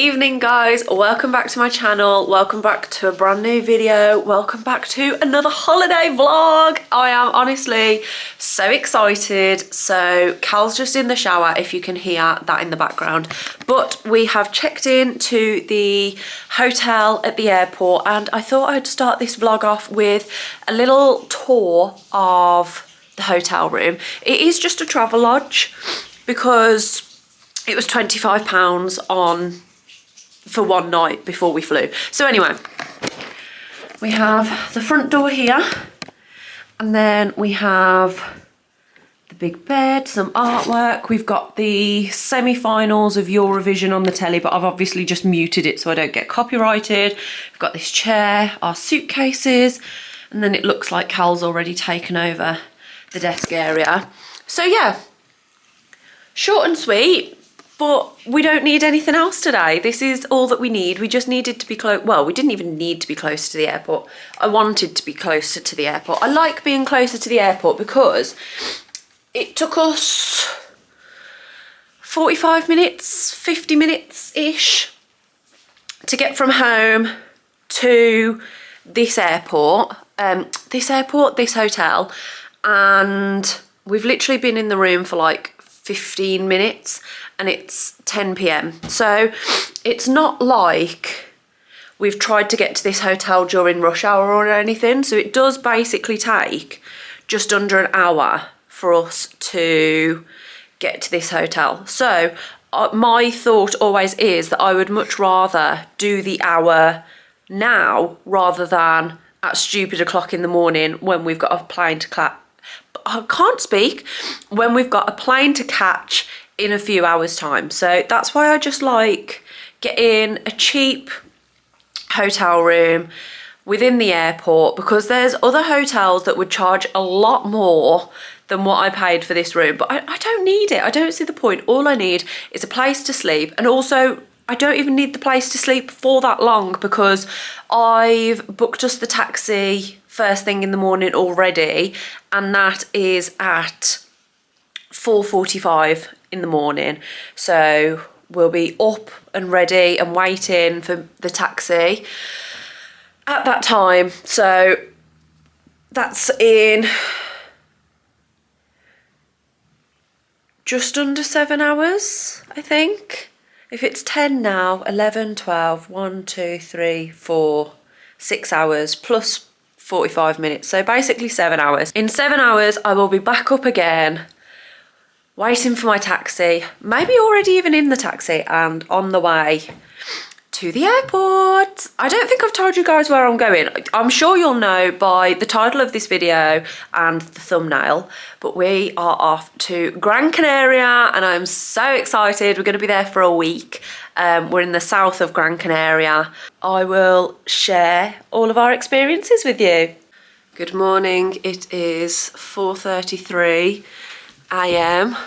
evening, guys. Welcome back to my channel. Welcome back to a brand new video. Welcome back to another holiday vlog. I am honestly so excited. So Cal's just in the shower, if you can hear that in the background, but we have checked in to the hotel at the airport, and I thought I'd start this vlog off with a little tour of the hotel room. It is just a travel lodge because it was £25 for one night before we flew. So anyway, we have the front door here, and then we have the big bed, some artwork. We've got the semi-finals of Eurovision on the telly, but I've obviously just muted it so I don't get copyrighted. We've got this chair, our suitcases, and then it looks like Cal's already taken over the desk area. So yeah, short and sweet. But we don't need anything else today. This is all that we need. We just needed to be close. Well, we didn't even need to be close to the airport. I wanted to be closer to the airport. I like being closer to the airport because it took us 45 minutes, 50 minutes-ish to get from home to this airport. This hotel. And we've literally been in the room for like 15 minutes. And it's 10 p.m. So it's not like we've tried to get to this hotel during rush hour or anything. So it does basically take just under an hour for us to get to this hotel. So my thought always is that I would much rather do the hour now rather than at stupid o'clock in the morning when we've got a plane to catch. I can't speak. When we've got a plane to catch in a few hours time. So that's why I just like getting a cheap hotel room within the airport, because there's other hotels that would charge a lot more than what I paid for this room, but I don't need it. I don't see the point. All I need is a place to sleep, and also I don't even need the place to sleep for that long because I've booked us the taxi first thing in the morning already, and that is at 4:45 in the morning. So we'll be up and ready and waiting for the taxi at that time. So that's in just under 7 hours, I think. If it's 10 now, 11, 12, 1, 2, 3, 4, 6 hours plus 45 minutes. So basically 7 hours. In 7 hours, I will be back up again, waiting for my taxi, maybe already even in the taxi and on the way to the airport. I don't think I've told you guys where I'm going. I'm sure you'll know by the title of this video and the thumbnail, but we are off to Gran Canaria and I'm so excited. We're going to be there for a week. We're in the south of Gran Canaria. I will share all of our experiences with you. Good morning. It is 4:33 a.m.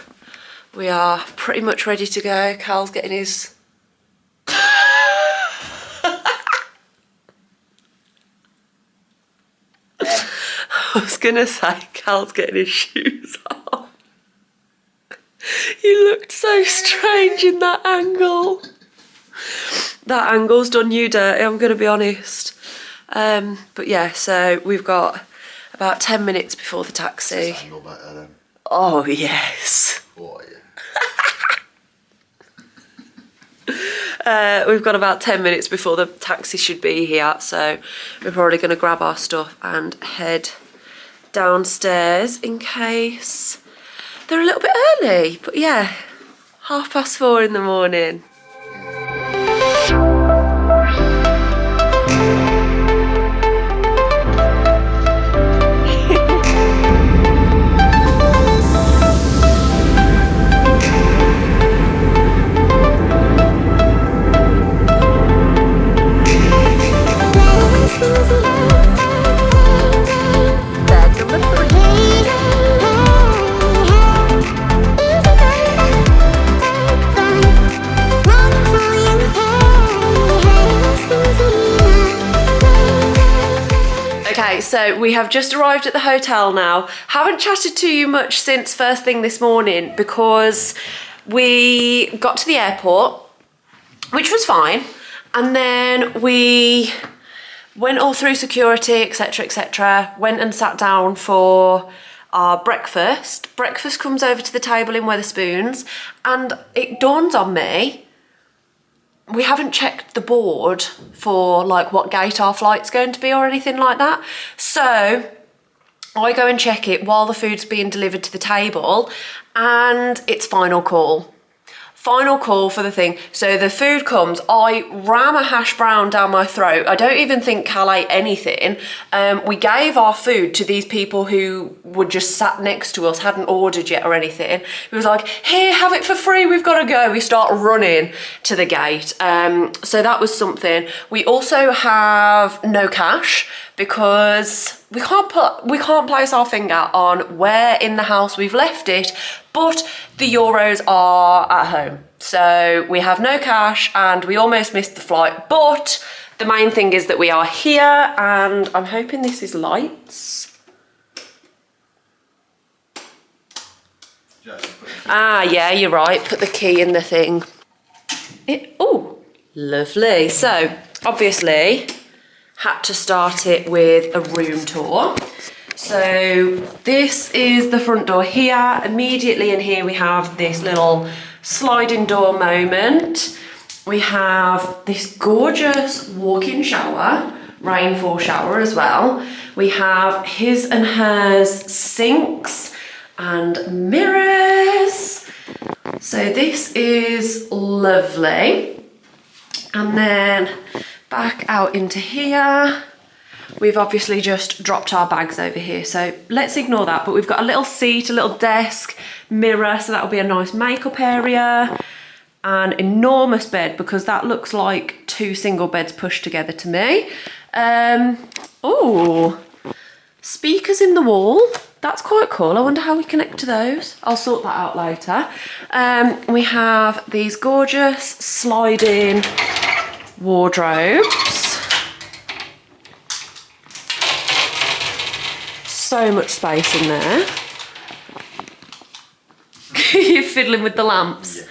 We are pretty much ready to go. Cal's getting his I was gonna say Cal's getting his shoes off. You looked so strange in that angle. That angle's done you dirty, I'm gonna be honest. But yeah, so we've got about 10 minutes before the taxi. This angle better then. Oh yes. Oh yeah. We've got about 10 minutes before the taxi should be here, so we're probably going to grab our stuff and head downstairs in case they're a little bit early. But yeah, 4:30 in the morning. Okay, so we have just arrived at the hotel now. Haven't chatted to you much since first thing this morning because we got to the airport which was fine. And then we went all through security, etc, etc, went and sat down for our breakfast. Breakfast comes over to the table in Wetherspoons, and it dawns on me, we haven't checked the board for like what gate our flight's going to be or anything like that. So I go and check it while the food's being delivered to the table, and it's final call. Final call for the thing. So the food comes, I ram a hash brown down my throat. I don't even think Cal ate anything. We gave our food to these people who were just sat next to us, hadn't ordered yet or anything. It was like, here, have it for free, we've got to go. We start running to the gate. So that was something. We also have no cash because we can't place our finger on where in the house we've left it, but the euros are at home. So we have no cash and we almost missed the flight, but the main thing is that we are here, and I'm hoping this is lights. Ah, yeah, you're right, put the key in the thing. Oh, lovely. So obviously had to start it with a room tour. So this is the front door here. Immediately in here we have this little sliding door moment. We have this gorgeous walk-in shower, rainfall shower as well. We have his and hers sinks and mirrors. So this is lovely. And then back out into here, we've obviously just dropped our bags over here, so let's ignore that, but we've got a little seat, a little desk, mirror, so that'll be a nice makeup area, an enormous bed, because that looks like 2 single beds pushed together to me. Oh, speakers in the wall, that's quite cool. I wonder how we connect to those. I'll sort that out later. We have these gorgeous sliding wardrobes. So much space in there. You're fiddling with the lamps. Yeah.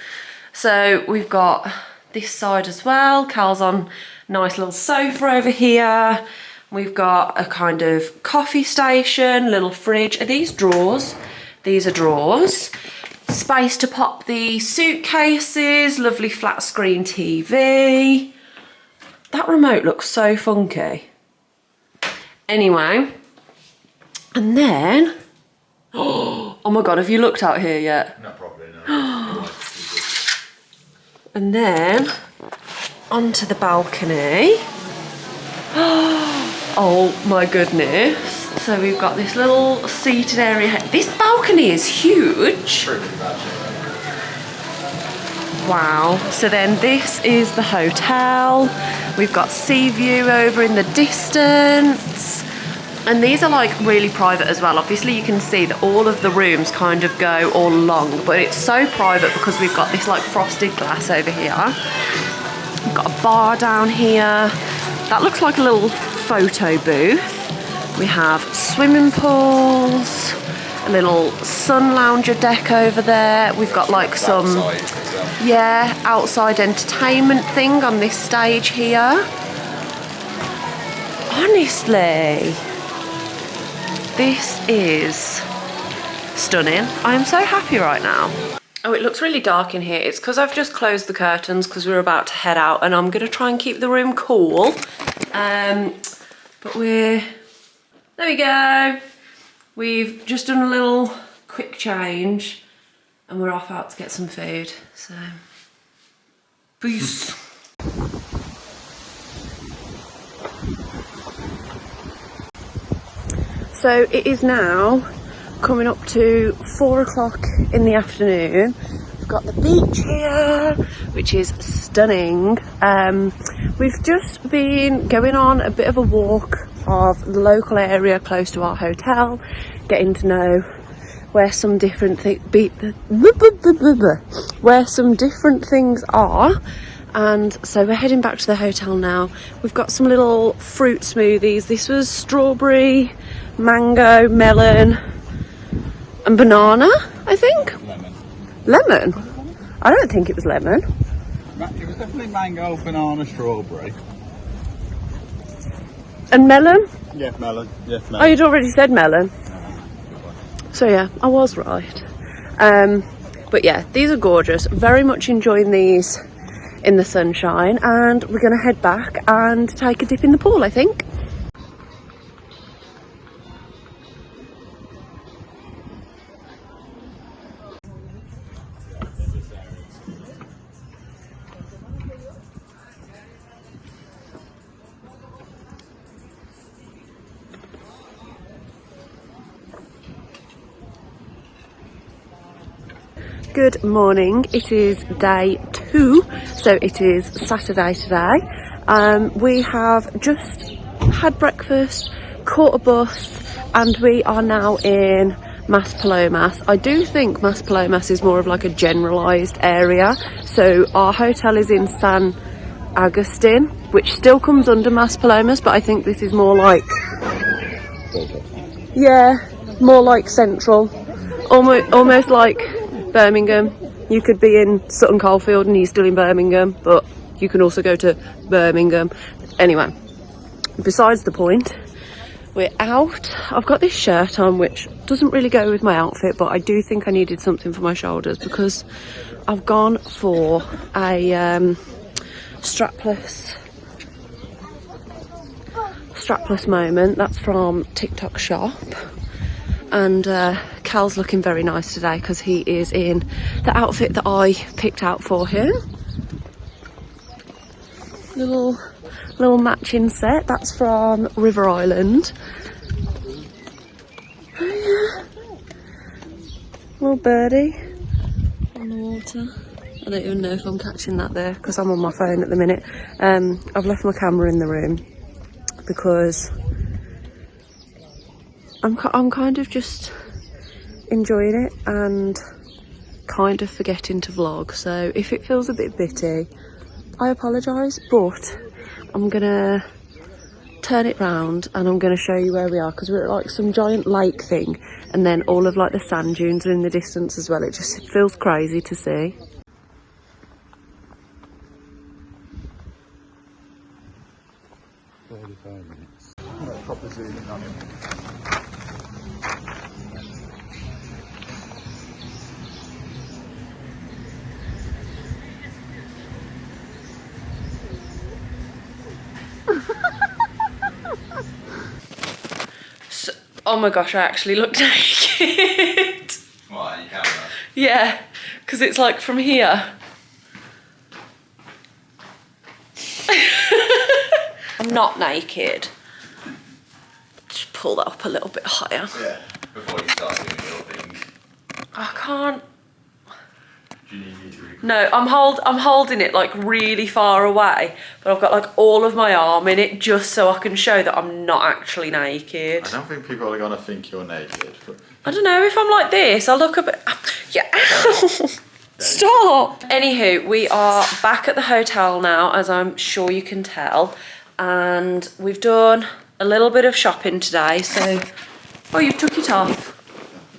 So we've got this side as well. Cal's on nice little sofa over here. We've got a kind of coffee station, little fridge. Are these drawers? These are drawers. Space to pop the suitcases, lovely flat screen TV. That remote looks so funky. Anyway, and then, oh my God, have you looked out here yet? Not properly, no. And then onto the balcony. Oh my goodness. So we've got this little seated area. This balcony is huge. Wow. So then this is the hotel. We've got sea view over in the distance. And these are like really private as well. Obviously you can see that all of the rooms kind of go all along, but it's so private because we've got this like frosted glass over here. We've got a bar down here. That looks like a little photo booth. We have swimming pools, a little sun lounger deck over there. We've got like some, yeah, outside entertainment thing on this stage here. Honestly, this is stunning. I am so happy right now. Oh, it looks really dark in here. It's because I've just closed the curtains because we're about to head out, and I'm going to try and keep the room cool. But there we go. We've just done a little quick change and we're off out to get some food. So, peace. So it is now coming up to 4 o'clock in the afternoon. We've got the beach here, which is stunning. We've just been going on a bit of a walk of the local area close to our hotel, getting to know where some different things are. And so we're heading back to the hotel now. We've got some little fruit smoothies. This was strawberry, mango, melon and banana, I think. Lemon. Lemon? I don't think it was lemon. It was definitely mango, banana, strawberry. And melon? Yeah, melon. Yeah, melon. Oh, you'd already said melon. So yeah, I was right. But yeah, these are gorgeous. Very much enjoying these in the sunshine, and we're gonna head back and take a dip in the pool, I think. Good morning, it is day 2, so it is Saturday today. We have just had breakfast, caught a bus, and we are now in Mas Palomas. I do think Mas Palomas is more of like a generalised area, so our hotel is in San Agustin, which still comes under Mas Palomas, but I think this is more like, yeah, more like central, almost like Birmingham. You could be in Sutton Coldfield and you're still in Birmingham, but you can also go to Birmingham. Anyway, besides the point, we're out. I've got this shirt on which doesn't really go with my outfit, but I do think I needed something for my shoulders because I've gone for a strapless moment. That's from TikTok Shop. And Cal's looking very nice today because he is in the outfit that I picked out for him. Little matching set. That's from River Island. Oh yeah. Little birdie on the water. I don't even know if I'm catching that there because I'm on my phone at the minute. I've left my camera in the room because I'm kind of just enjoying it and kind of forgetting to vlog, so if it feels a bit bitty, I apologise, but I'm gonna turn it round and I'm gonna show you where we are because we're at like some giant lake thing, and then all of like the sand dunes are in the distance as well. It just feels crazy to see. Proper zooming on him. So, oh my gosh, I actually look naked. What, your camera? Yeah, because it's like from here. I'm not naked. Just pull that up a little bit higher. Yeah, before you start doing your thing. I can't. Do you need me to record? No, I'm holding it like really far away, but I've got like all of my arm in it just so I can show that I'm not actually naked. I don't think people are gonna think you're naked. But I don't know, if I'm like this, I'll look a bit. Yeah. Stop! Anywho, we are back at the hotel now, as I'm sure you can tell, and we've done a little bit of shopping today, so... Oh, you've took it off.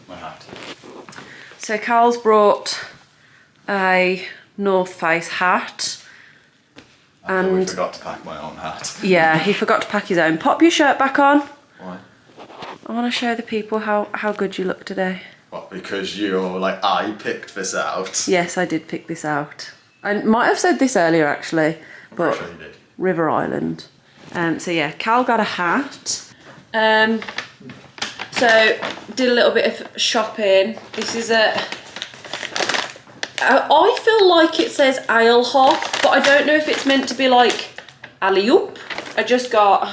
my hat. So Carl's brought a North Face hat. And we forgot to pack my own hat. Yeah, he forgot to pack his own. Pop your shirt back on. Why? I want to show the people how good you look today. What, because you're like, I picked this out? Yes, I did pick this out. I might have said this earlier actually, but Sure you did. River Island. So yeah, Cal got a hat. So did a little bit of shopping. This is I feel like it says ale hop, but I don't know if it's meant to be like alley-oop. I just got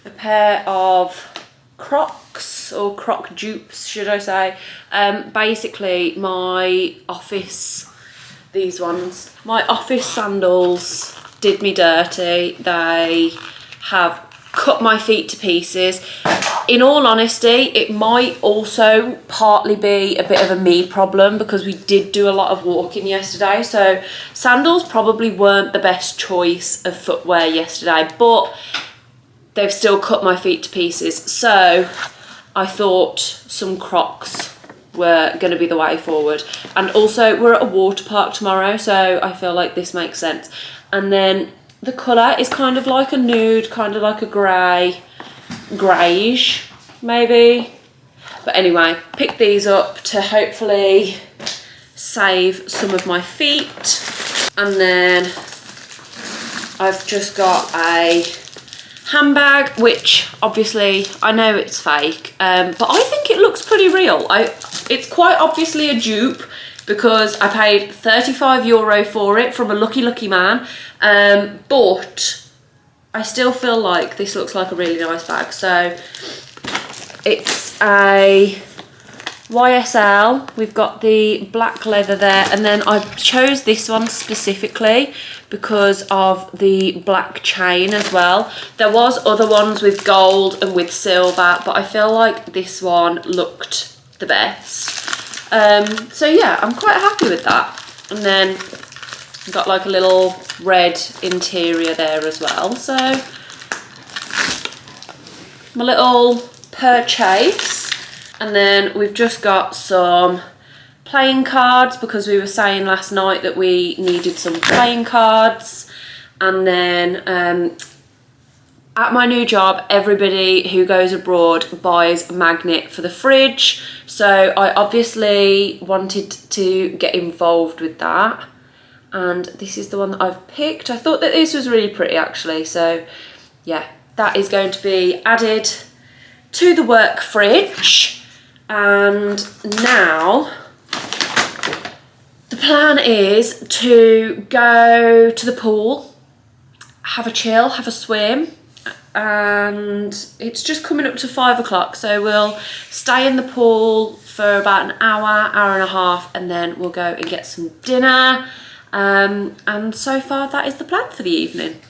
a pair of Crocs, or Croc dupes, should I say. Basically, my office, these ones, my office sandals did me dirty. They have cut my feet to pieces. In all honesty, it might also partly be a bit of a me problem because we did do a lot of walking yesterday, so sandals probably weren't the best choice of footwear yesterday, but they've still cut my feet to pieces, so I thought some Crocs were going to be the way forward. And also we're at a water park tomorrow, so I feel like this makes sense. And then the colour is kind of like a nude, kind of like a greyish maybe. But anyway, pick these up to hopefully save some of my feet. And then I've just got a handbag, which obviously I know it's fake, but I think it looks pretty real. It's quite obviously a dupe because I paid €35 for it from a lucky man, but I still feel like this looks like a really nice bag. So it's a YSL. We've got the black leather there, and then I chose this one specifically because of the black chain as well. There was other ones with gold and with silver, but I feel like this one looked the best. So yeah, I'm quite happy with that. And then got like a little red interior there as well. So my little purchase. And then we've just got some playing cards because we were saying last night that we needed some playing cards. And then at my new job, everybody who goes abroad buys a magnet for the fridge. So I obviously wanted to get involved with that. And this is the one that I've picked. I thought that this was really pretty actually. So yeah, that is going to be added to the work fridge. And now the plan is to go to the pool, have a chill, have a swim, and it's just coming up to 5 o'clock, so we'll stay in the pool for about an hour, hour and a half, and then we'll go and get some dinner. And so far that is the plan for the evening.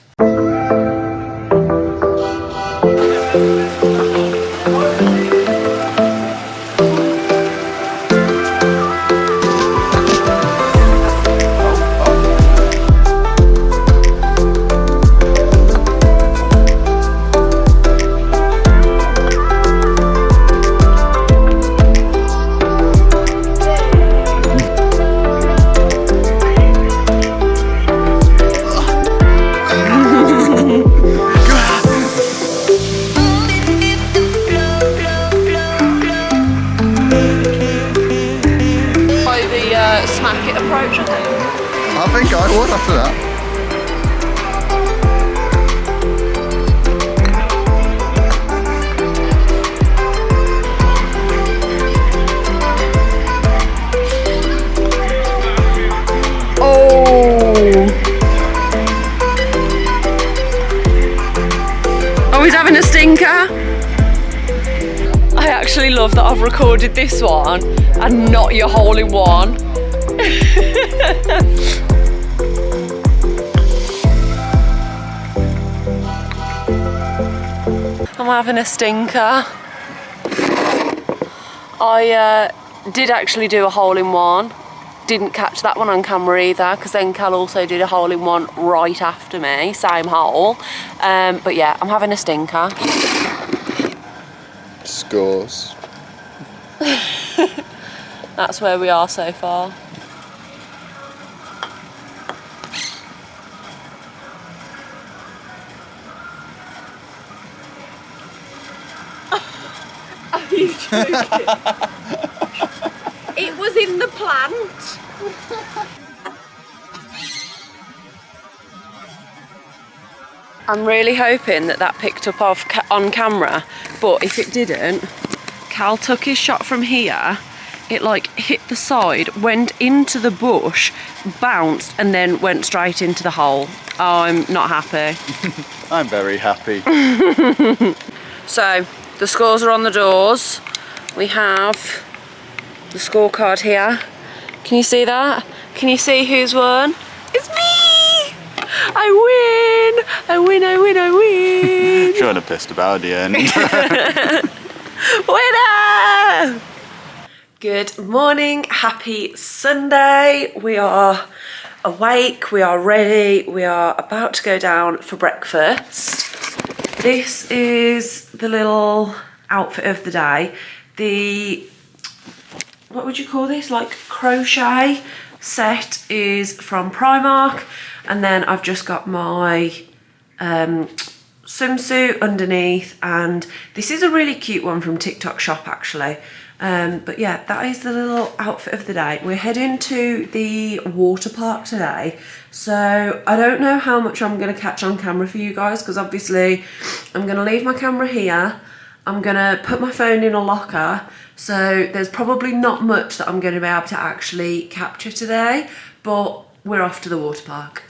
I think I would after that. Oh, he's having a stinker. I actually love that I've recorded this one and not your hole in one. I'm having a stinker. I did actually do a hole in one. Didn't catch that one on camera either, because then Cal also did a hole in one right after me, same hole. But yeah, I'm having a stinker. Scores. That's where we are so far. Are you joking? It was in the plant. I'm really hoping that that picked up on camera, but if it didn't, Cal took his shot from here. It like hit the side, went into the bush, bounced, and then went straight into the hole. Oh, I'm not happy. I'm very happy. So the scores are on the doors. We have the scorecard here. Can you see that? Can you see who's won? It's me! I win! I win, I win, I win! Kind of pissed about the end. Winner! Good morning, happy Sunday. We are awake, we are ready, we are about to go down for breakfast. This is the little outfit of the day. The what would you call this, like crochet set is from Primark, and then I've just got my swimsuit underneath, and this is a really cute one from TikTok shop actually. But yeah, that is the little outfit of the day. We're heading to the water park today, so I don't know how much I'm going to catch on camera for you guys, because obviously I'm going to leave my camera here. I'm going to put my phone in a locker, so there's probably not much that I'm going to be able to actually capture today, but we're off to the water park.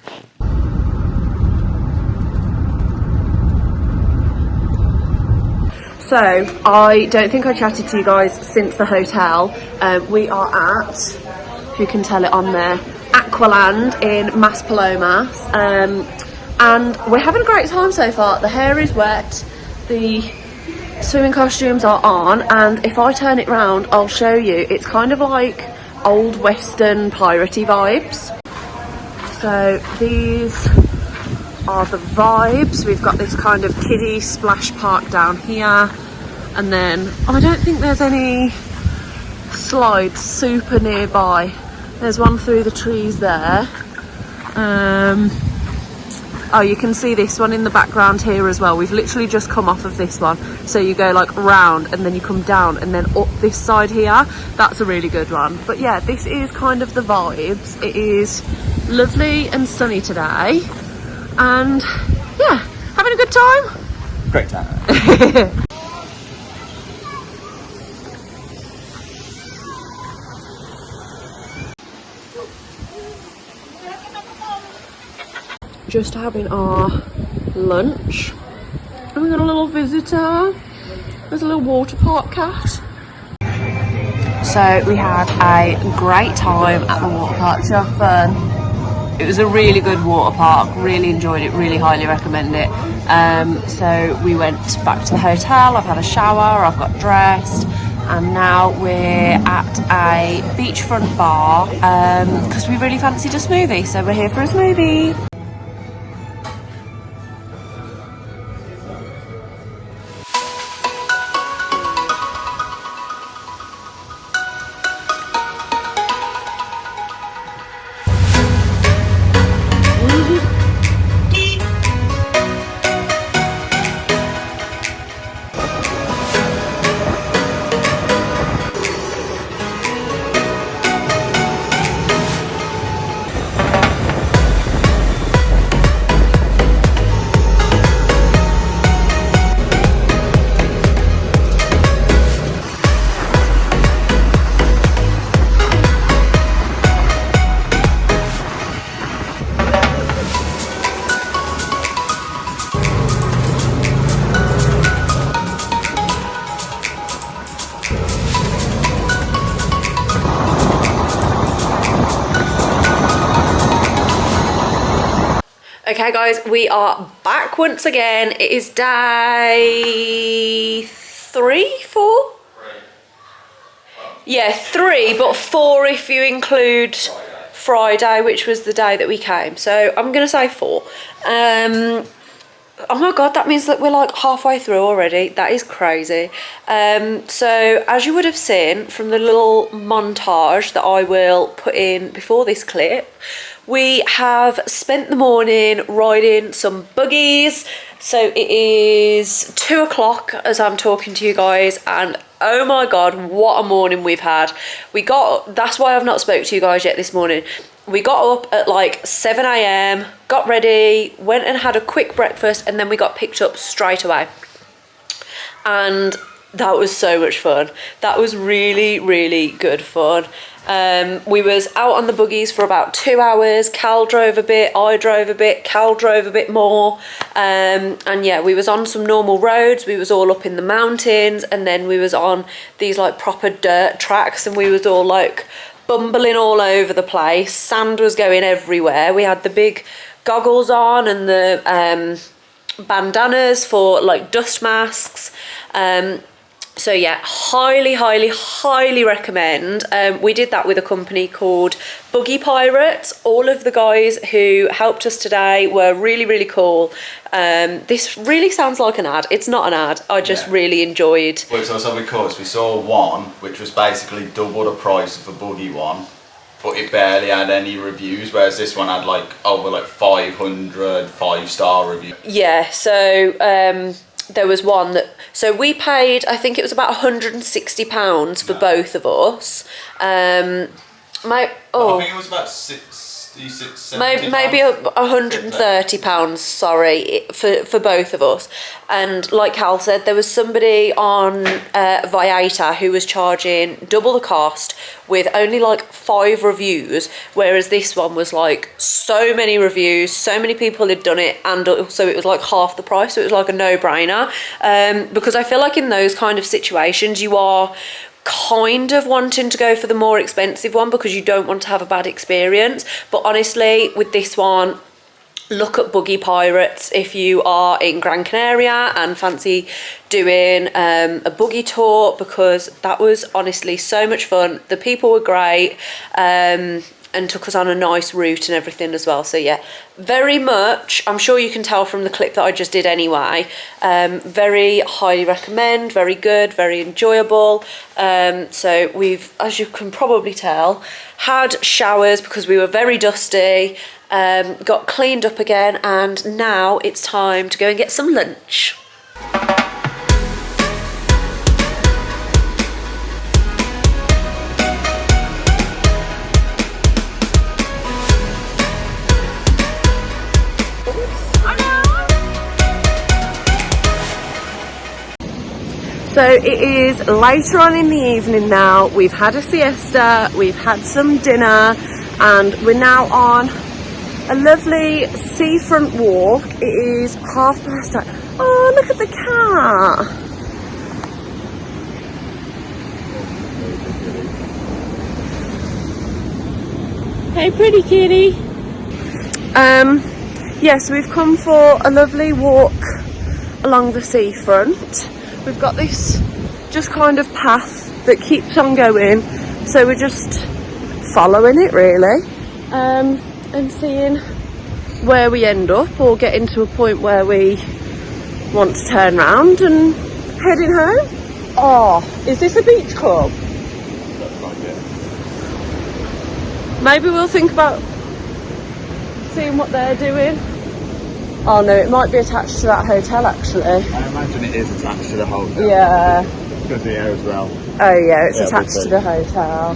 So, I don't think I chatted to you guys since the hotel. We are at, if you can tell it on there, Aqualand in Maspalomas. And we're having a great time so far. The hair is wet, the swimming costumes are on, and if I turn it round, I'll show you. It's kind of like old western piratey vibes. So, these are the vibes. We've got this kind of kiddie splash park down here, and then I don't think there's any slides super nearby. There's one through the trees there. Oh, you can see this one in the background here as well. We've literally just come off of this one, so you go like round and then you come down and then up this side here. That's a really good one. But yeah, this is kind of the vibes. It is lovely and sunny today. And yeah, having a good time? Great time. Just having our lunch. And we got a little visitor. There's a little water park cat. So we had a great time at the water park. Did you have fun? It was a really good water park, really enjoyed it, really highly recommend it. So we went back to the hotel, I've had a shower, I've got dressed, and now we're at a beachfront bar because we really fancied a smoothie, so we're here for a smoothie. Okay guys, we are back once again. It is day 3, 4? Yeah, 3, but 4 if you include Friday, which was the day that we came. So I'm gonna say 4. Oh my god, that means that we're like halfway through already. That is crazy. So as you would have seen from the little montage that I will put in before this clip, we have spent the morning riding some buggies. So it is 2 o'clock as I'm talking to you guys, and oh my god, what a morning we've had. That's why I've not spoke to you guys yet this morning. We got up at like 7 a.m, got ready, went and had a quick breakfast, and then we got picked up straight away. And that was so much fun. That was really, really good fun. We was out on the buggies for about 2 hours. Cal drove a bit, I drove a bit, Cal drove a bit more. And yeah, we was on some normal roads. We was all up in the mountains, and then we was on these like proper dirt tracks, and we was all like bumbling all over the place. Sand was going everywhere. We had the big goggles on and the bandanas for like dust masks. So yeah, highly recommend. We did that with a company called Buggy Pirates. All of the guys who helped us today were really cool. This really sounds like an ad. It's not an ad. I just really enjoyed. Well, it's also because we saw one which was basically double the price of a buggy one, but it barely had any reviews, whereas this one had like over like 500 5-star reviews. Yeah, so there was one that, so we paid, I think it was about £160 for both of us. I think it was about 66, 70 maybe £130, sorry, for both of us. And like Cal said, there was somebody on Viator who was charging double the cost with only like 5 reviews, whereas this one was like so many reviews, so many people had done it, and also it was like half the price, so it was like a no-brainer. Because I feel like in those kind of situations you are kind of wanting to go for the more expensive one because you don't want to have a bad experience. But honestly, with this one, look at Buggy Pirates if you are in Gran Canaria and fancy doing a buggy tour, because that was honestly so much fun. The people were great, and took us on a nice route and everything as well. So yeah, very much, I'm sure you can tell from the clip that I just did anyway, very highly recommend, very good, very enjoyable. So we've, as you can probably tell, had showers because we were very dusty, got cleaned up again, and now it's time to go and get some lunch. So it is later on in the evening now. We've had a siesta, we've had some dinner, and we're now on a lovely seafront walk. It is 8:30. Oh, look at the cat. Hey, pretty kitty. Yes, we've come for a lovely walk along the seafront. We've got this just kind of path that keeps on going, so we're just following it really, and seeing where we end up, or getting to a point where we want to turn round and heading home. Oh, is this a beach club? That's not good. Maybe we'll think about seeing what they're doing. Oh no, it might be attached to that hotel actually. I imagine it is attached to the hotel. Yeah. Because the air as well. Oh yeah, it's attached to the hotel.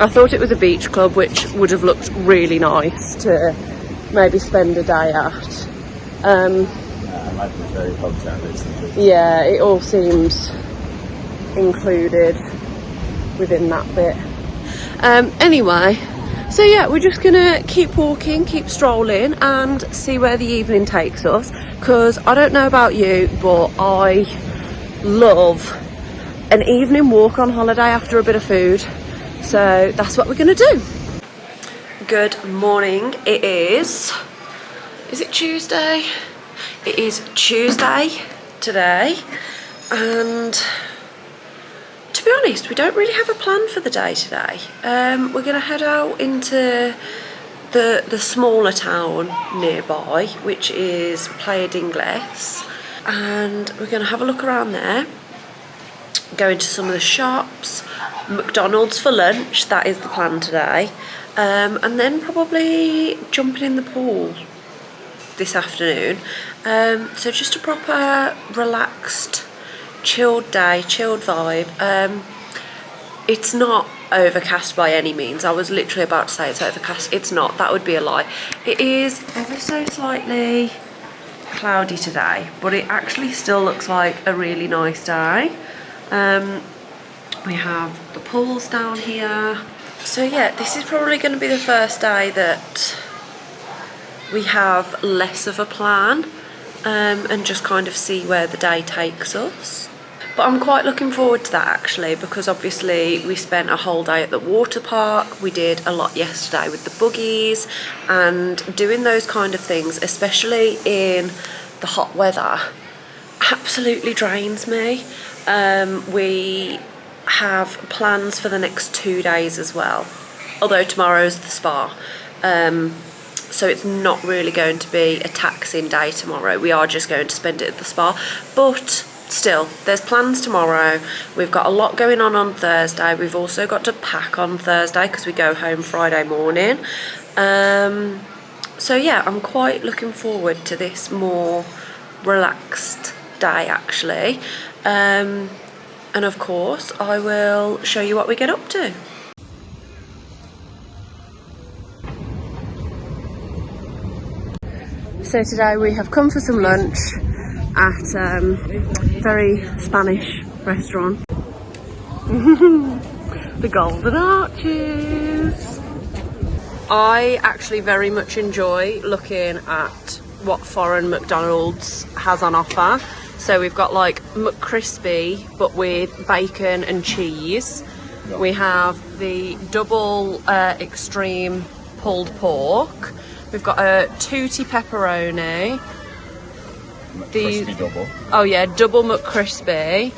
I thought it was a beach club, which would have looked really nice to maybe spend a day at. I imagine it's very hotel, isn't it? Yeah, it all seems included within that bit. Anyway, so yeah, we're just gonna keep walking, keep strolling, and see where the evening takes us, because I don't know about you, but I love an evening walk on holiday after a bit of food. So that's what we're gonna do. Good morning. It is it Tuesday? It is Tuesday today, and to be honest, we don't really have a plan for the day today. We're going to head out into the smaller town nearby, which is Playa d'Ingles, and we're going to have a look around there, go into some of the shops, McDonald's for lunch, that is the plan today, and then probably jumping in the pool this afternoon. So just a proper relaxed, chilled day, chilled vibe. It's not overcast by any means. I was literally about to say it's overcast. It's not. That would be a lie. It is ever so slightly cloudy today, but it actually still looks like a really nice day. We have the pools down here. So yeah, this is probably going to be the first day that we have less of a plan, and just kind of see where the day takes us. But I'm quite looking forward to that actually, because obviously we spent a whole day at the water park. We did a lot yesterday with the buggies, and doing those kind of things, especially in the hot weather, absolutely drains me. We have plans for the next 2 days as well, although tomorrow's the spa. So it's not really going to be a taxing day tomorrow. We are just going to spend it at the spa. But still, there's plans tomorrow. We've got a lot going on Thursday. We've also got to pack on Thursday because we go home Friday morning. So yeah, I'm quite looking forward to this more relaxed day actually. And of course, I will show you what we get up to. So today we have come for some lunch at a very Spanish restaurant. The Golden Arches. I actually very much enjoy looking at what foreign McDonald's has on offer. So we've got like McCrispy but with bacon and cheese. We have the double extreme pulled pork. We've got a tutti pepperoni. McCrispy double. Oh yeah, double McCrispy.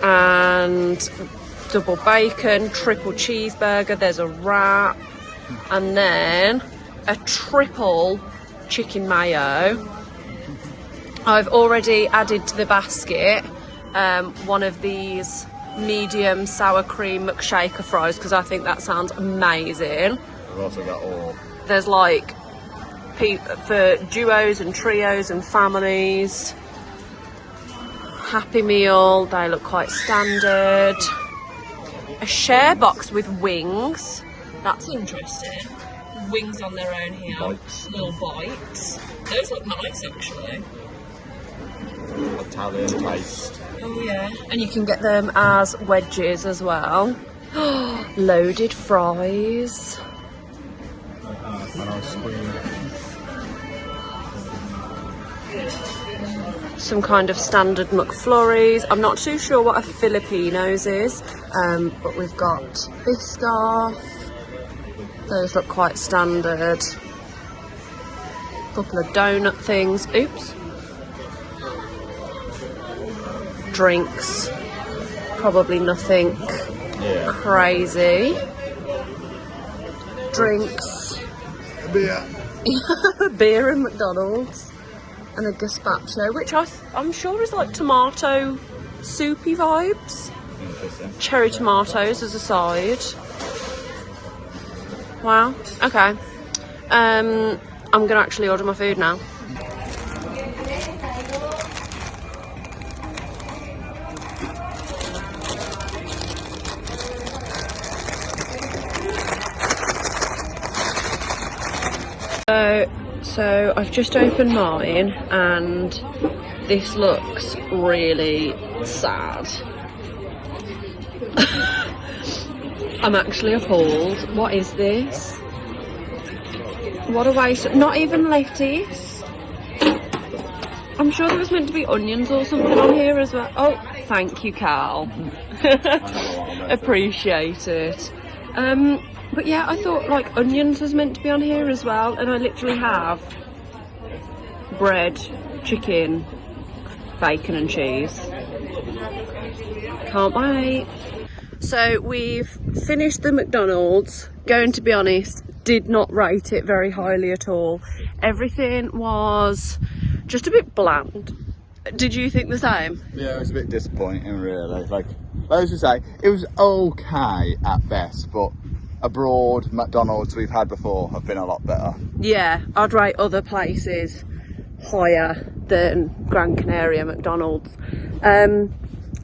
And double bacon, triple cheeseburger. There's a wrap. And then a triple chicken mayo. I've already added to the basket one of these medium sour cream McShaker fries because I think that sounds amazing. We've also got all. There's like for duos and trios and families. Happy Meal, they look quite standard. A share box with wings. That's interesting. Wings on their own here. Bites. Little bites. Those look nice actually. Italian taste. Oh yeah. And you can get them as wedges as well. Loaded fries. And ice cream. Some kind of standard McFlurries. I'm not too sure what a Filipinos is, but we've got Biscoff. Those look quite standard. Couple of donut things. Oops. Drinks. Probably nothing crazy. Drinks. Beer. Beer and McDonald's. And a gazpacho, which I'm sure is like tomato soupy vibes. Interesting. Cherry tomatoes as a side. Wow. Okay. I'm gonna actually order my food now. So I've just opened mine and this looks really sad. I'm actually appalled. What is this? What a waste. Not even lettuce. I'm sure there was meant to be onions or something on here as well. Oh, thank you, Carl. Appreciate it. But yeah, I thought like onions was meant to be on here as well, and I literally have bread, chicken, bacon and cheese. Can't wait. So we've finished the McDonald's. Going to be honest, did not rate it very highly at all. Everything was just a bit bland. Did you think the same? Yeah, it was a bit disappointing really. Like I was to say, it was okay at best, but abroad McDonald's we've had before have been a lot better. Yeah, I'd rate other places higher than Gran Canaria McDonald's.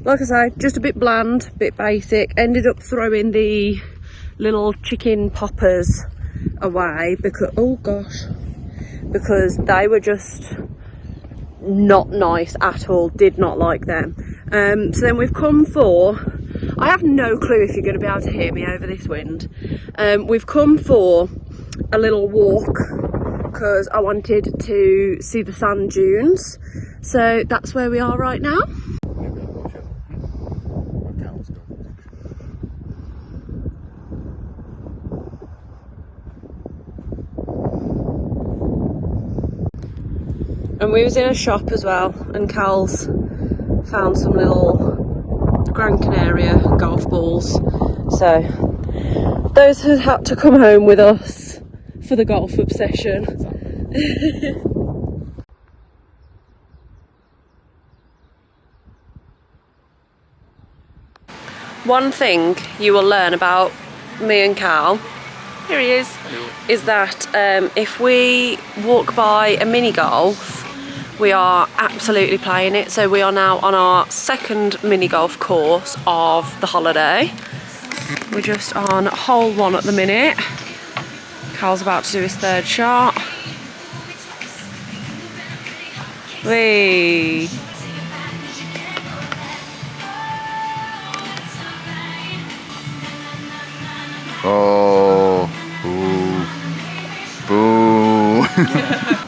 Like I say, just a bit bland, bit basic. Ended up throwing the little chicken poppers away because, oh gosh, because they were just not nice at all. Did not like them. So then we've come for, I have no clue if you're going to be able to hear me over this wind. We've come for a little walk because I wanted to see the sand dunes. So that's where we are right now. And we was in a shop as well, and Cal's found some little Gran Canaria golf balls. So those have had to come home with us for the golf obsession. One thing you will learn about me and Cal, here he is, is that if we walk by a mini golf, we are absolutely playing it. So we are now on our second mini golf course of the holiday. We're just on hole 1 at the minute. Cal's about to do his 3rd shot. Whee! Oh, boo, boo.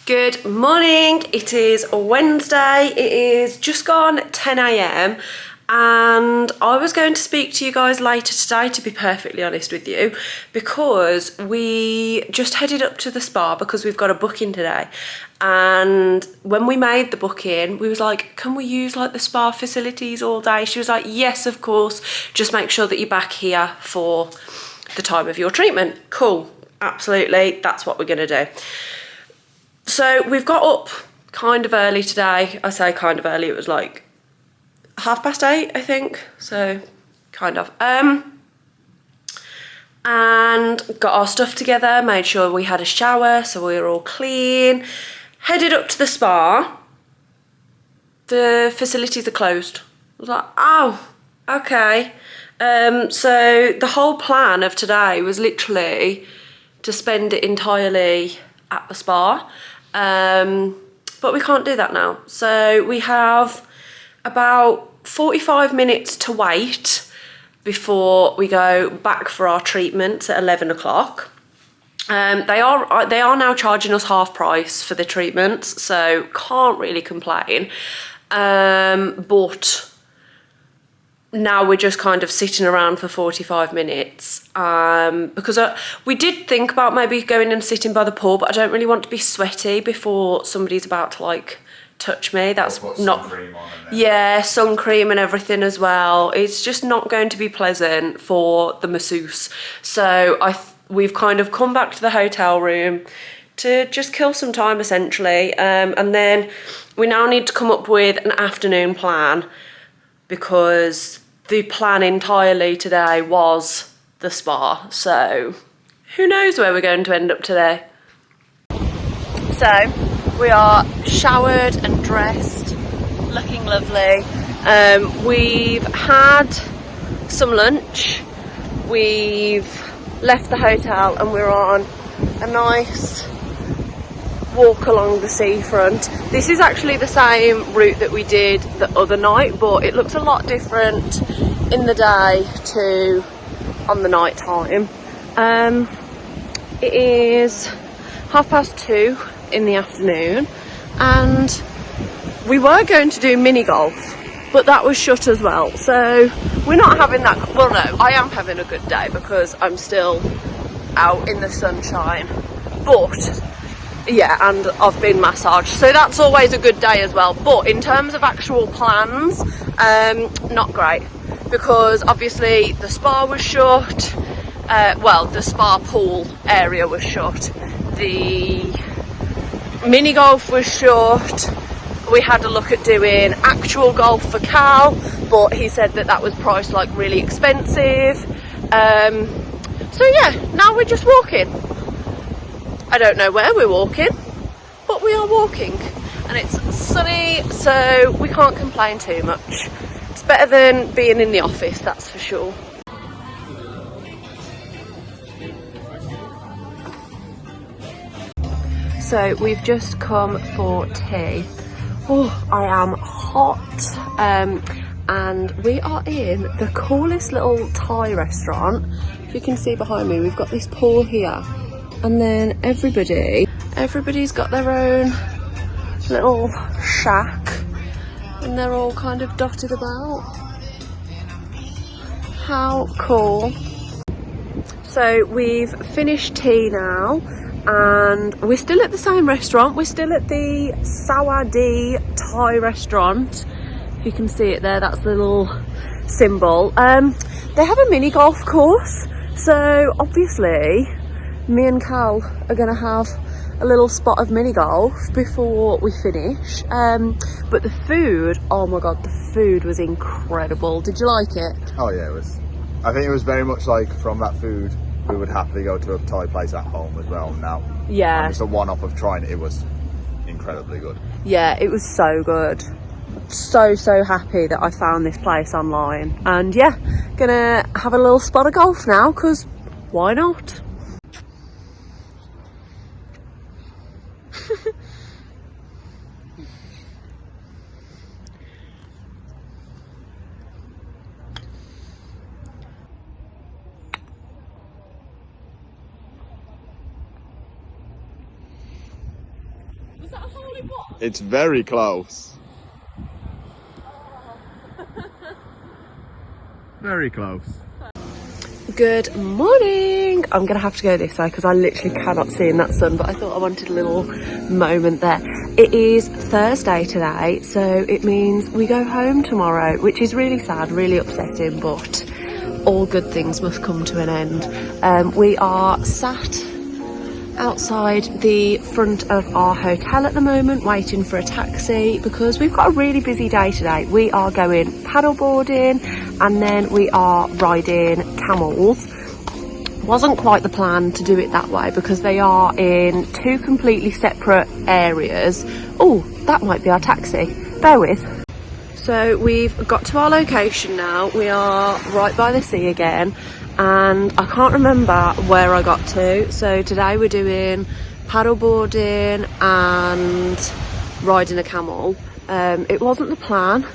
Good morning, it is Wednesday, it is just gone 10 AM and I was going to speak to you guys later today, to be perfectly honest with you, because we just headed up to the spa because we've got a booking today. And when we made the booking, we was like, can we use like the spa facilities all day? She was like, yes, of course, just make sure that you're back here for the time of your treatment. Cool, absolutely, that's what we're gonna do. So we've got up kind of early today. I say kind of early, it was like 8:30, I think. So kind of. And got our stuff together, made sure we had a shower so we were all clean. Headed up to the spa. The facilities are closed. I was like, oh, okay. So the whole plan of today was literally to spend it entirely at the spa. But we can't do that now. So we have about 45 minutes to wait before we go back for our treatments at 11 o'clock. They are now charging us half price for the treatments, so can't really complain. But now we're just kind of sitting around for 45 minutes because we did think about maybe going and sitting by the pool, but I don't really want to be sweaty before somebody's about to like touch me. That's not, sun cream on yeah, sun cream and everything as well. It's just not going to be pleasant for the masseuse. So we've kind of come back to the hotel room to just kill some time essentially, and then we now need to come up with an afternoon plan, because the plan entirely today was the spa. So who knows where we're going to end up today. So we are showered and dressed, looking lovely. We've had some lunch. We've left the hotel and we're on a nice walk along the seafront. This is actually the same route that we did the other night, but it looks a lot different in the day to on the night time. It is 2:30 in the afternoon and we were going to do mini golf, but that was shut as well. So we're not having that, well no, I am having a good day because I'm still out in the sunshine, but yeah, and I've been massaged, so that's always a good day as well. But in terms of actual plans, not great, because obviously the spa was shut, well, the spa pool area was shut, the mini golf was shut. We had a look at doing actual golf for Cal, but he said that that was priced like really expensive. So yeah, now we're just walking. I don't know where we're walking, but we are walking and it's sunny, so we can't complain too much. It's better than being in the office, that's for sure. So we've just come for tea. Oh, I am hot, and we are in the coolest little Thai restaurant. If you can see behind me, we've got this pool here, and then everybody's got their own little shack, and they're all kind of dotted about. How cool. So we've finished tea now, and we're still at the same restaurant. We're still at the Sawadee Thai restaurant. If you can see it there, that's the little symbol. They have a mini golf course, so obviously me and Cal are gonna have a little spot of mini golf before we finish. But the food, oh my god, the food was incredible. Did you like it? Oh yeah, it was. I think it was very much like from that food we would happily go to a Thai place at home as well now. Yeah. And just a one-off of trying it, it was incredibly good. Yeah, it was so good. So happy that I found this place online. And yeah, gonna have a little spot of golf now, because why not? Was that a hole in one? It's very close. Very close. Good morning. I'm gonna have to go this way because I literally cannot see in that sun, but I thought I wanted a little moment there. It is Thursday today, so it means we go home tomorrow, which is really sad, really upsetting, but all good things must come to an end. We are sat outside the front of our hotel at the moment, waiting for a taxi because we've got a really busy day today. We are going paddleboarding and then we are riding camels. Wasn't quite the plan to do it that way because they are in two completely separate areas. Oh, that might be our taxi. Bear with. So we've got to our location now. We are right by the sea again, and I can't remember where I got to. So today we're doing paddleboarding and riding a camel. It wasn't the plan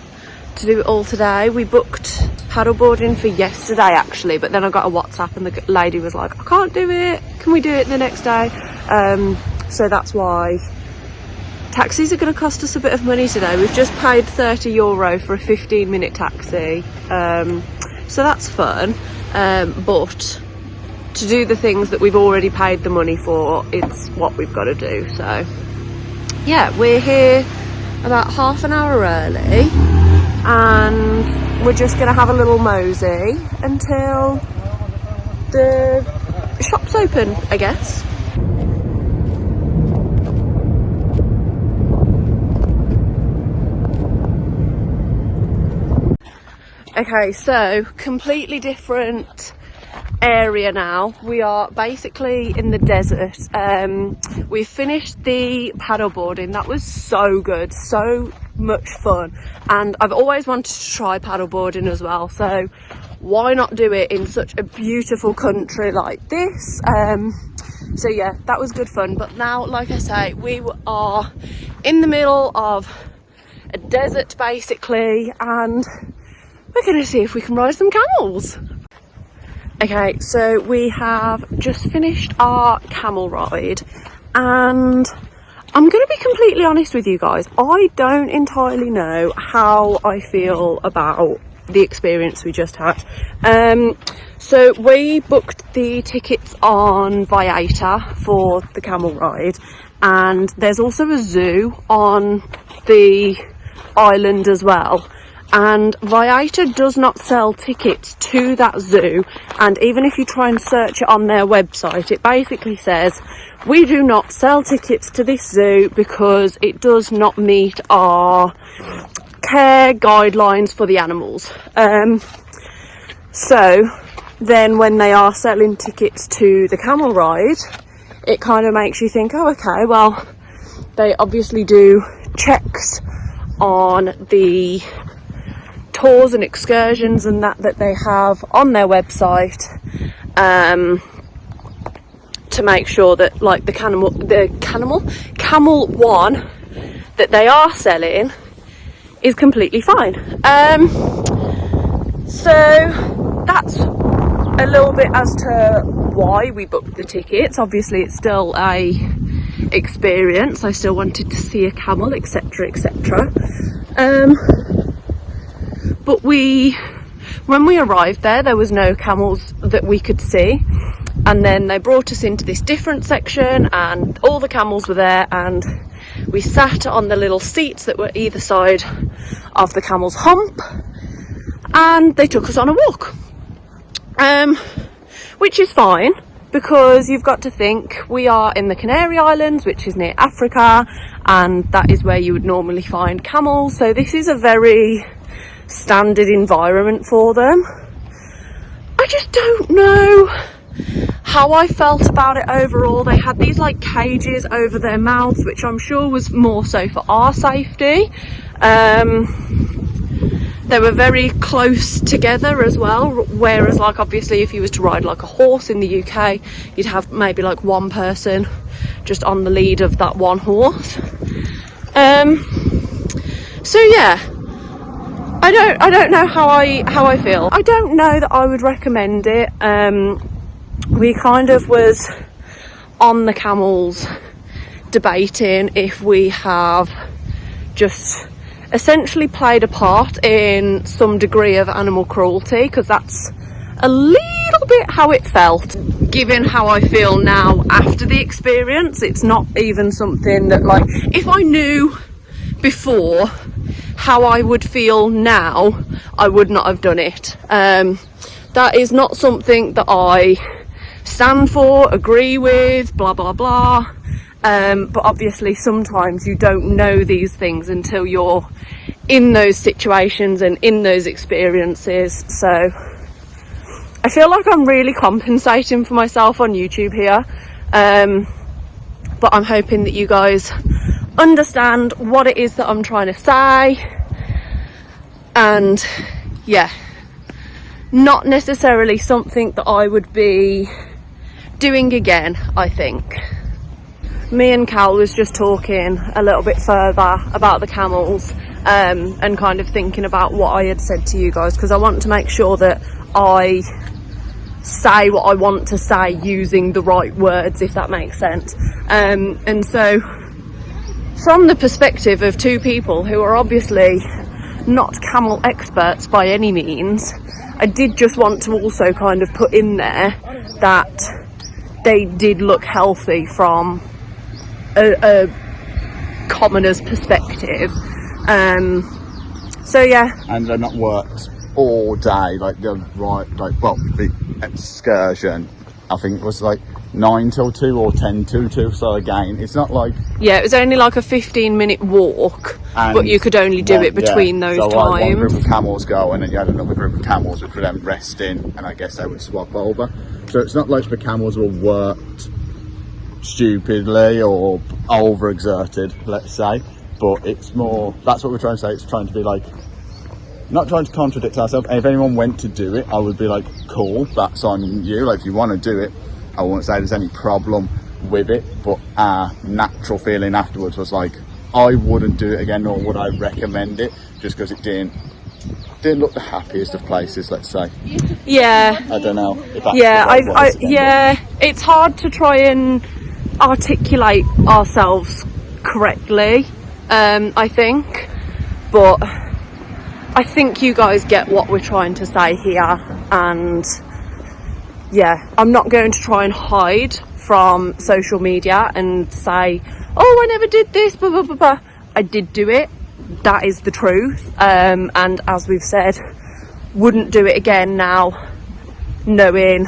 to do it all today. We booked paddleboarding for yesterday actually, but then I got a WhatsApp and the lady was like, I can't do it, can we do it the next day? So that's why taxis are going to cost us a bit of money today. We've just paid €30 for a 15-minute taxi, so that's fun. But to do the things that we've already paid the money for, it's what we've got to do. So yeah, we're here about half an hour early, and we're just going to have a little mosey until the shop's open, I guess. Okay, so completely different area now. We are basically in the desert. We finished the paddleboarding. That was so good, so much fun, and I've always wanted to try paddleboarding as well, so why not do it in such a beautiful country like this? So yeah, that was good fun. But now, like I say, we are in the middle of a desert basically, and we're going to see if we can ride some camels. Okay, so we have just finished our camel ride, and I'm going to be completely honest with you guys. I don't entirely know how I feel about the experience we just had. So we booked the tickets on Viator for the camel ride, and there's also a zoo on the island as well. And Viator does not sell tickets to that zoo, and even if you try and search it on their website, it basically says we do not sell tickets to this zoo because it does not meet our care guidelines for the animals. So then when they are selling tickets to the camel ride, it kind of makes you think, oh okay, well they obviously do checks on the tours and excursions and that they have on their website, to make sure that like the camel one that they are selling is completely fine. So that's a little bit as to why we booked the tickets. Obviously it's still a experience. I still wanted to see a camel, etc, etc. But when we arrived there was no camels that we could see, and then they brought us into this different section and all the camels were there, and we sat on the little seats that were either side of the camel's hump, and they took us on a walk, which is fine, because you've got to think we are in the Canary Islands, which is near Africa, and that is where you would normally find camels, so this is a very standard environment for them. I just don't know how I felt about it overall. They had these like cages over their mouths, which I'm sure was more so for our safety. They were very close together as well, whereas like obviously if you was to ride like a horse in the UK, you'd have maybe like one person just on the lead of that one horse. So yeah, I don't know how I feel. I don't know that I would recommend it. We kind of was on the camels debating if we have just essentially played a part in some degree of animal cruelty, because that's a little bit how it felt. Given how I feel now after the experience, it's not even something that, like, if I knew before how I would feel now, I would not have done it. That is not something that I stand for, agree with, blah blah blah. But obviously sometimes you don't know these things until you're in those situations and in those experiences. So I feel like I'm really compensating for myself on YouTube here, but I'm hoping that you guys understand what it is that I'm trying to say. And yeah, not necessarily something that I would be doing again, I think. Me and Cal was just talking a little bit further about the camels, and kind of thinking about what I had said to you guys, because I want to make sure that I say what I want to say using the right words, if that makes sense. And so from the perspective of two people who are obviously not camel experts by any means, I did just want to also kind of put in there that they did look healthy from a commoner's perspective. So yeah. And they're not worked all day, like the excursion, I think it was like 9 till 2 or 10 till 2, so again, it's not like... Yeah, it was only like a 15-minute walk, but you could only do it between those times. So one group of camels go, and then you had another group of camels which were then resting, and I guess they would swap over. So it's not like the camels were worked stupidly or overexerted, let's say, but it's more, that's what we're trying to say, it's trying to be like, not trying to contradict ourselves. If anyone went to do it, I would be like, cool, that's on you, like if you want to do it, I won't say there's any problem with it, but our natural feeling afterwards was like, I wouldn't do it again, nor would I recommend it, just because it didn't look the happiest of places, let's say. Yeah. I don't know if that's it's hard to try and articulate ourselves correctly, I think, but I think you guys get what we're trying to say here. And yeah, I'm not going to try and hide from social media and say, oh, I never did this, blah blah blah blah. I did do it, that is the truth, and as we've said, wouldn't do it again now, knowing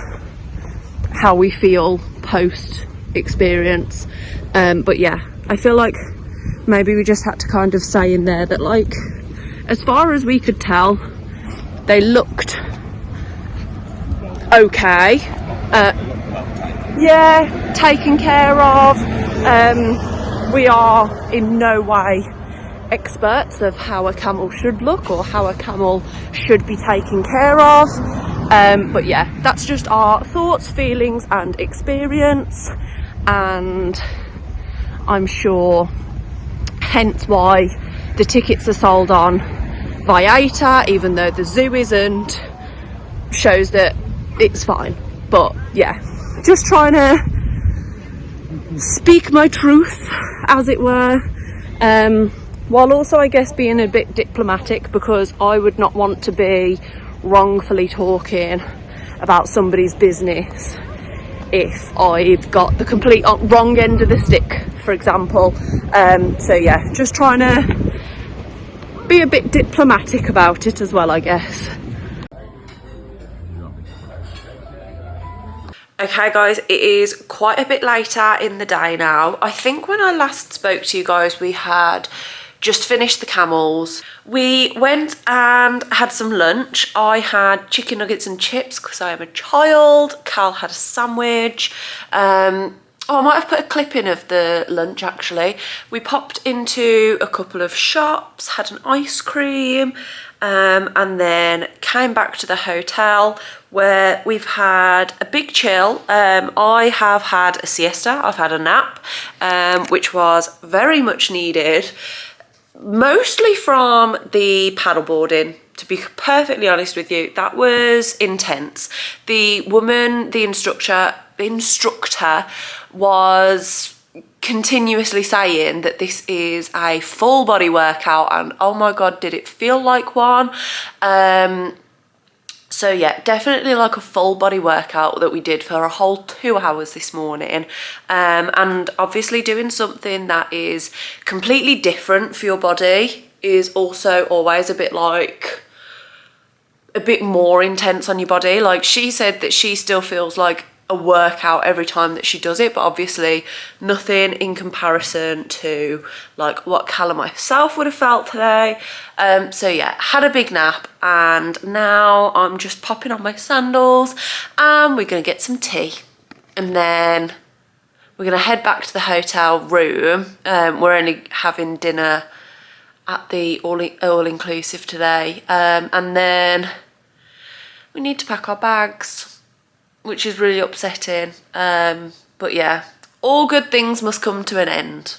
how we feel post experience. But yeah, I feel like maybe we just had to kind of say in there that, like, as far as we could tell, they looked okay, yeah, taken care of. We are in no way experts of how a camel should look or how a camel should be taken care of, but yeah, that's just our thoughts, feelings and experience, and I'm sure hence why the tickets are sold on Viator, even though the zoo isn't, shows that it's fine. But yeah, just trying to speak my truth, as it were, while also, I guess, being a bit diplomatic, because I would not want to be wrongfully talking about somebody's business if I've got the complete wrong end of the stick, for example. So yeah, just trying to be a bit diplomatic about it as well, I guess. Okay guys, it is quite a bit later in the day now. I think when I last spoke to you guys, we had just finished the camels. We went and had some lunch. I had chicken nuggets and chips because I am a child. Cal had a sandwich. Oh, I might have put a clip in of the lunch actually. We popped into a couple of shops, had an ice cream, and then came back to the hotel where we've had a big chill. I have had a siesta, I've had a nap, which was very much needed. Mostly from the paddleboarding, to be perfectly honest with you. That was intense. The woman, the instructor was continuously saying that this is a full body workout, and oh my god, did it feel like one. So yeah, definitely like a full body workout that we did for a whole 2 hours this morning. And obviously doing something that is completely different for your body is also always a bit more intense on your body. Like, she said that she still feels like a workout every time that she does it, but obviously nothing in comparison to like what Cal and myself would have felt today. So yeah, had a big nap, and now I'm just popping on my sandals and we're gonna get some tea, and then we're gonna head back to the hotel room. We're only having dinner at the all-inclusive today, and then we need to pack our bags, which is really upsetting. But yeah, all good things must come to an end.